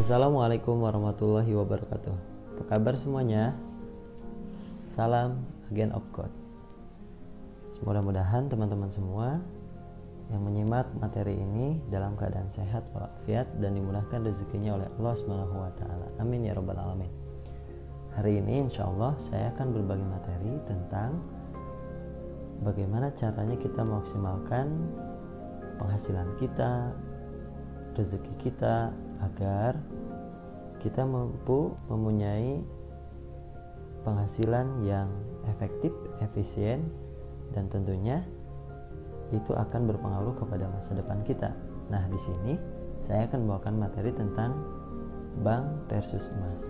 Assalamualaikum warahmatullahi wabarakatuh. Apa kabar semuanya? Salam Agent of God. Mudah-mudahan teman-teman semua yang menyimak materi ini dalam keadaan sehat walafiat dan dimudahkan rezekinya oleh Allah Subhanahu wa taala. Amin ya rabbal alamin. Hari ini insya Allah saya akan berbagi materi tentang bagaimana caranya kita memaksimalkan penghasilan kita, rezeki kita, agar kita mampu mempunyai penghasilan yang efektif, efisien, dan tentunya itu akan berpengaruh kepada masa depan kita. Nah, di sini saya akan membawakan materi tentang bank versus emas.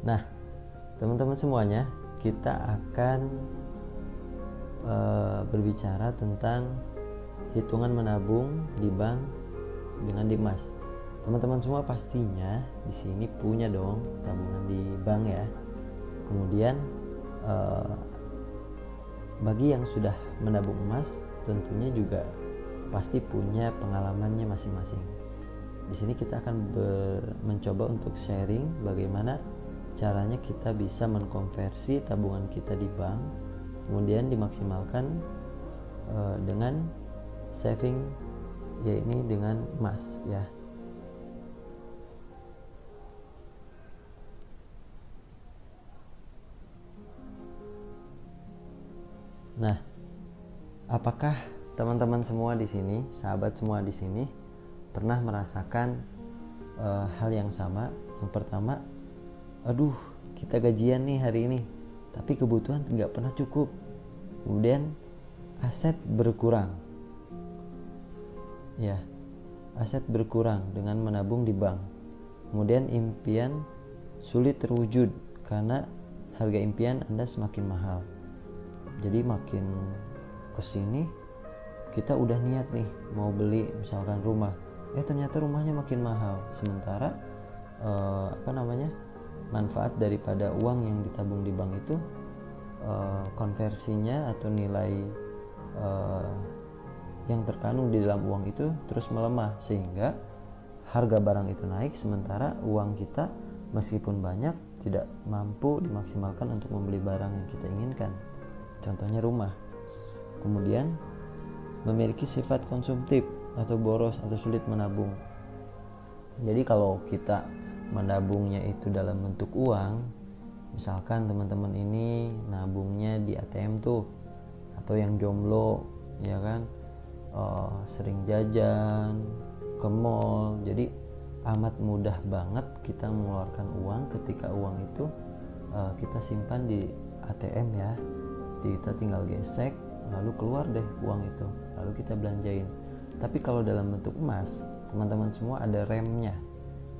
Nah, teman-teman semuanya, kita akan berbicara tentang hitungan menabung di bank dengan di emas. Teman-teman semua pastinya di sini punya dong tabungan di bank ya. Kemudian bagi yang sudah menabung emas tentunya juga pasti punya pengalamannya masing-masing. Di sini kita akan mencoba untuk sharing bagaimana caranya kita bisa mengkonversi tabungan kita di bank kemudian dimaksimalkan dengan saving, yaitu dengan emas ya. Nah, apakah teman-teman semua di sini, sahabat semua di sini pernah merasakan hal yang sama? Yang pertama, aduh, kita gajian nih hari ini, tapi kebutuhan nggak pernah cukup. Kemudian aset berkurang. Ya, aset berkurang dengan menabung di bank. Kemudian impian sulit terwujud karena harga impian Anda semakin mahal. Jadi makin kesini kita udah niat nih mau beli misalkan rumah, ternyata rumahnya makin mahal. Sementara manfaat daripada uang yang ditabung di bank itu konversinya atau nilai yang terkandung di dalam uang itu terus melemah sehingga harga barang itu naik, sementara uang kita meskipun banyak tidak mampu dimaksimalkan untuk membeli barang yang kita inginkan, contohnya rumah. Kemudian memiliki sifat konsumtif atau boros atau sulit menabung. Jadi kalau kita menabungnya itu dalam bentuk uang, misalkan teman-teman ini nabungnya di ATM tuh, atau yang jomblo ya kan, sering jajan ke mall, jadi amat mudah banget kita mengeluarkan uang ketika uang itu kita simpan di ATM ya. Jadi kita tinggal gesek lalu keluar deh uang itu, lalu kita belanjain. Tapi kalau dalam bentuk emas, teman-teman semua ada remnya.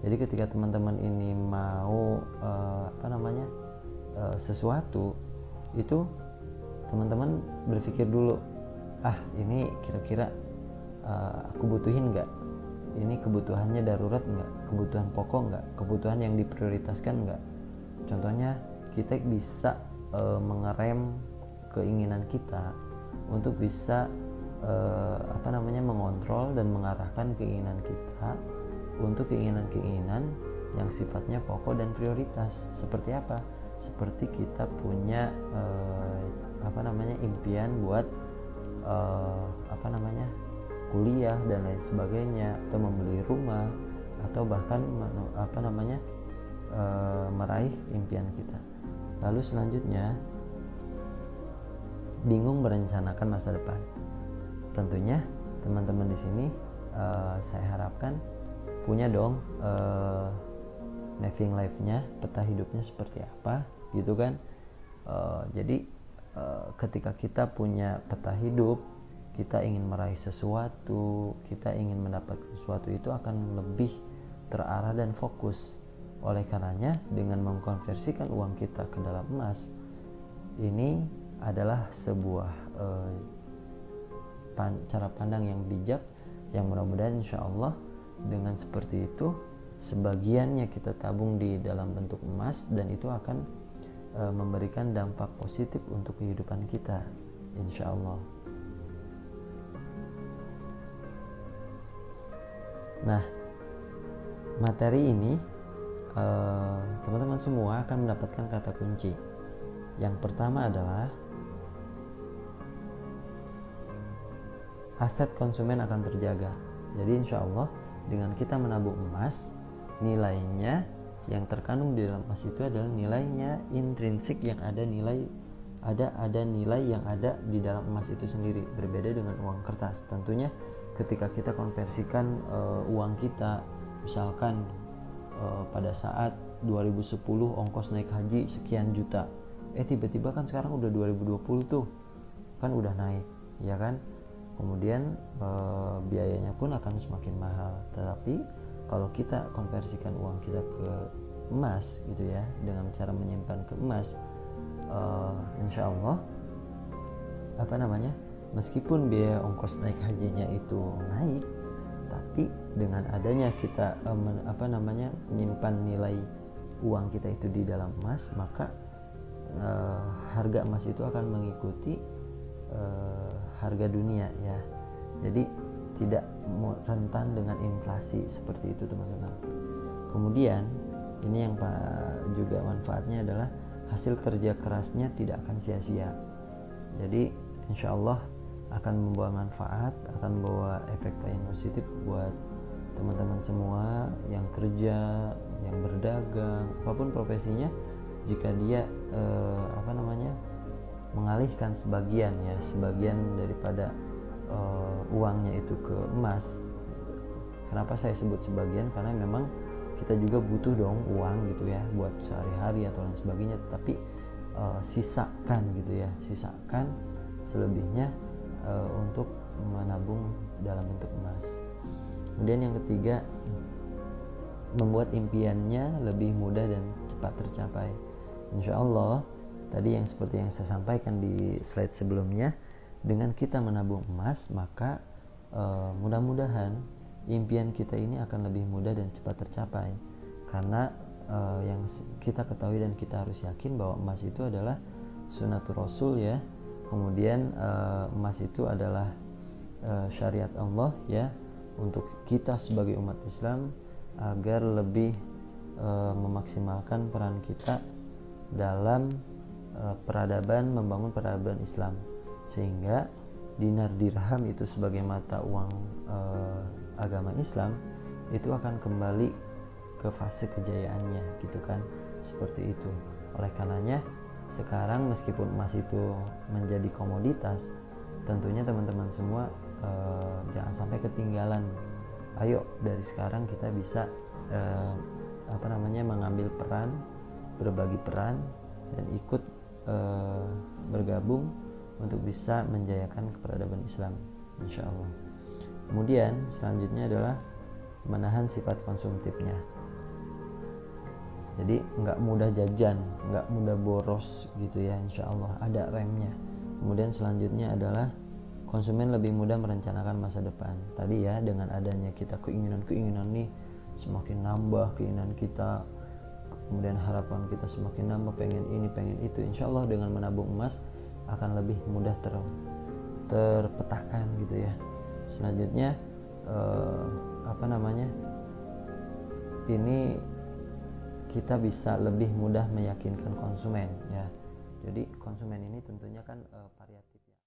Jadi ketika teman-teman ini mau sesuatu itu, teman-teman berpikir dulu, ini kira-kira aku butuhin nggak? Ini kebutuhannya darurat nggak? Kebutuhan pokok nggak? Kebutuhan yang diprioritaskan nggak? Contohnya kita bisa mengerem keinginan kita untuk bisa mengontrol dan mengarahkan keinginan kita untuk keinginan-keinginan yang sifatnya pokok dan prioritas. Seperti apa? Seperti kita punya impian buat kuliah dan lain sebagainya, atau membeli rumah, atau bahkan meraih impian kita. Lalu selanjutnya, bingung merencanakan masa depan. Tentunya teman-teman di sini saya harapkan punya dong living life-nya, peta hidupnya seperti apa gitu kan. Jadi ketika kita punya peta hidup, kita ingin meraih sesuatu, kita ingin mendapatkan sesuatu, itu akan lebih terarah dan fokus. Oleh karenanya dengan mengkonversikan uang kita ke dalam emas, ini adalah sebuah cara pandang yang bijak, yang mudah-mudahan insya Allah dengan seperti itu sebagiannya kita tabung di dalam bentuk emas, dan itu akan memberikan dampak positif untuk kehidupan kita insya Allah. Nah, materi ini teman-teman semua akan mendapatkan kata kunci. Yang pertama adalah aset konsumen akan terjaga. Jadi insya Allah dengan kita menabung emas, nilainya yang terkandung di dalam emas itu adalah nilainya intrinsik, yang ada nilai yang ada di dalam emas itu sendiri, berbeda dengan uang kertas. Tentunya ketika kita konversikan uang kita, misalkan pada saat 2010 ongkos naik haji sekian juta, tiba-tiba kan sekarang udah 2020 tuh kan udah naik, ya kan? Kemudian biayanya pun akan semakin mahal. Tetapi kalau kita konversikan uang kita ke emas gitu ya, dengan cara menyimpan ke emas, insya Allah meskipun biaya ongkos naik hajinya itu naik, tapi dengan adanya kita menyimpan nilai uang kita itu di dalam emas, maka harga emas itu akan mengikuti harga dunia ya. Jadi tidak rentan dengan inflasi seperti itu teman-teman. Kemudian ini yang juga manfaatnya adalah hasil kerja kerasnya tidak akan sia-sia. Jadi insya Allah akan membawa manfaat, akan membawa efek yang positif buat teman-teman semua yang kerja, yang berdagang, apapun profesinya. Jika dia mengalihkan sebagian daripada uangnya itu ke emas. Kenapa saya sebut sebagian? Karena memang kita juga butuh dong uang gitu ya buat sehari-hari atau lain sebagainya, tapi sisakan selebihnya untuk menabung dalam bentuk emas. Kemudian yang ketiga, membuat impiannya lebih mudah dan cepat tercapai. Insya Allah tadi yang seperti yang saya sampaikan di slide sebelumnya, dengan kita menabung emas, maka mudah-mudahan impian kita ini akan lebih mudah dan cepat tercapai. Karena yang kita ketahui dan kita harus yakin bahwa emas itu adalah sunnatul Rasul ya. Kemudian emas itu adalah syariat Allah ya, untuk kita sebagai umat Islam agar lebih memaksimalkan peran kita dalam membangun peradaban Islam, sehingga dinar dirham itu sebagai mata uang agama Islam itu akan kembali ke fase kejayaannya gitu kan, seperti itu. Oleh karenanya sekarang meskipun emas itu menjadi komoditas, tentunya teman-teman semua jangan sampai ketinggalan. Ayo dari sekarang kita bisa mengambil peran, berbagi peran, dan ikut bergabung untuk bisa menjayakan peradaban Islam, insya Allah. Kemudian selanjutnya adalah menahan sifat konsumtifnya. Jadi nggak mudah jajan, nggak mudah boros gitu ya, insya Allah ada remnya. Kemudian selanjutnya adalah konsumen lebih mudah merencanakan masa depan. Tadi ya, dengan adanya kita keinginan nih semakin nambah, keinginan kita, kemudian harapan kita semakin nambah, pengen ini pengen itu, insya Allah dengan menabung emas akan lebih mudah terpetakan gitu ya. Selanjutnya ini kita bisa lebih mudah meyakinkan konsumen ya. Jadi konsumen ini tentunya kan variatif.